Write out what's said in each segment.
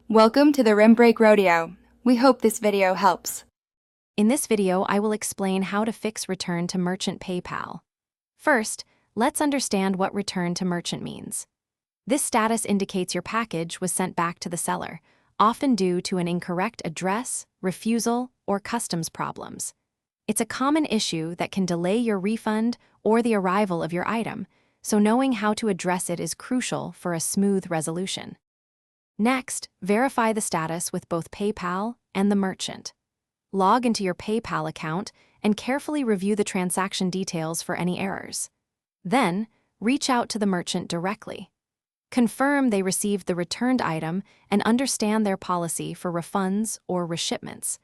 Welcome to the Rim Break Rodeo. We hope this video helps. In this video, I will explain how to fix return to merchant PayPal. First, let's understand what return to merchant means. This status indicates your package was sent back to the seller, often due to an incorrect address, refusal, or customs problems. It's a common issue that can delay your refund or the arrival of your item, so knowing how to address it is crucial for a smooth resolution. Next, verify the status with both PayPal and the merchant. Log into your PayPal account and carefully review the transaction details for any errors. Then, reach out to the merchant directly. Confirm they received the returned item and understand their policy for refunds or reshipments.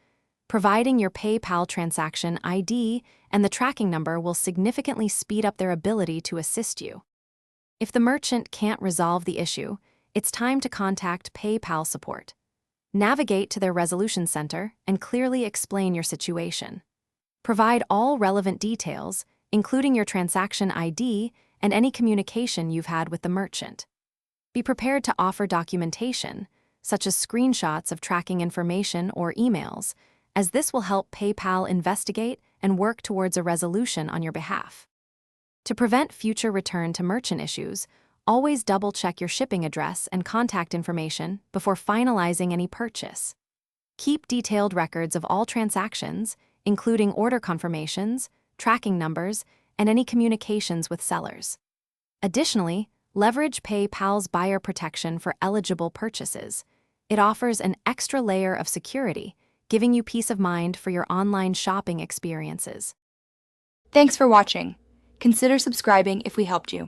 Providing your PayPal transaction ID and the tracking number will significantly speed up their ability to assist you. If the merchant can't resolve the issue, it's time to contact PayPal support. Navigate to their resolution center and clearly explain your situation. Provide all relevant details, including your transaction ID and any communication you've had with the merchant. Be prepared to offer documentation, such as screenshots of tracking information or emails, as this will help PayPal investigate and work towards a resolution on your behalf. To prevent future return to merchant issues, always double-check your shipping address and contact information before finalizing any purchase. Keep detailed records of all transactions, including order confirmations, tracking numbers, and any communications with sellers. Additionally, leverage PayPal's buyer protection for eligible purchases. It offers an extra layer of security, giving you peace of mind for your online shopping experiences. Thanks for watching. Consider subscribing if we helped you.